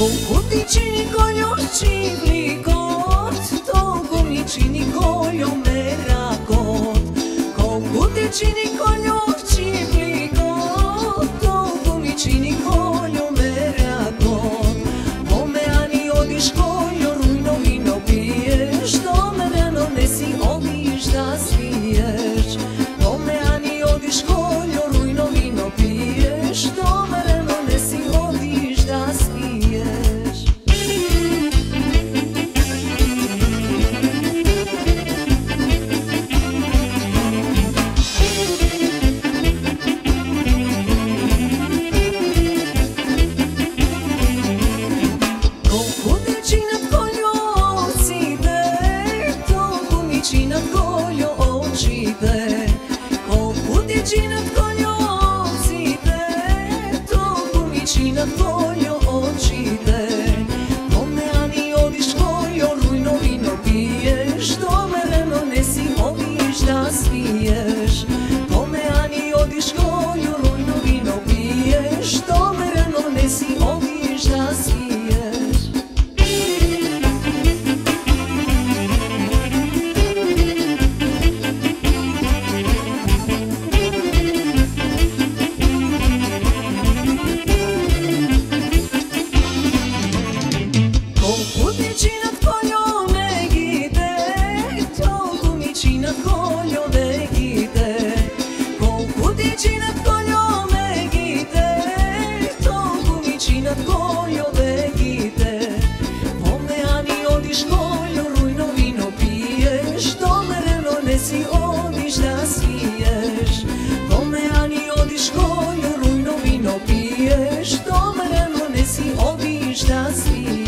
Колко ти чини колjo čivlikot, toliko mi čini koljo merakot. Колко ти čini koljo čivlikot, toliko mi čini koljo merakot. Bome ani odiš koljo rujno vino piješ, do mene no nesi odiš da sviješ. Bome ani odiš koljo rujno vino piješ, do mene no nesi odiš da sviješ. Činat koljo očite, koliko ti činat koljo očite, toliko mi činat koljo očite. Bome ani odiš koljo rujno vino piješ, do mene no nesi odiš da sviješ. Bome ani odiš koljo rujno vino piješ, do mene no nesi odiš da sviješ. Činat koljo megite, toliko mi činat koljo vegite. Koliko ti činat koljo megite, toliko mi činat koljo vegite. Bome ani odiš koljo rujno vino piješ, do mene no nesi odiš da sviješ. Bome ani odiš koljo rujno vino piješ, do mene no nesi odiš da sviješ.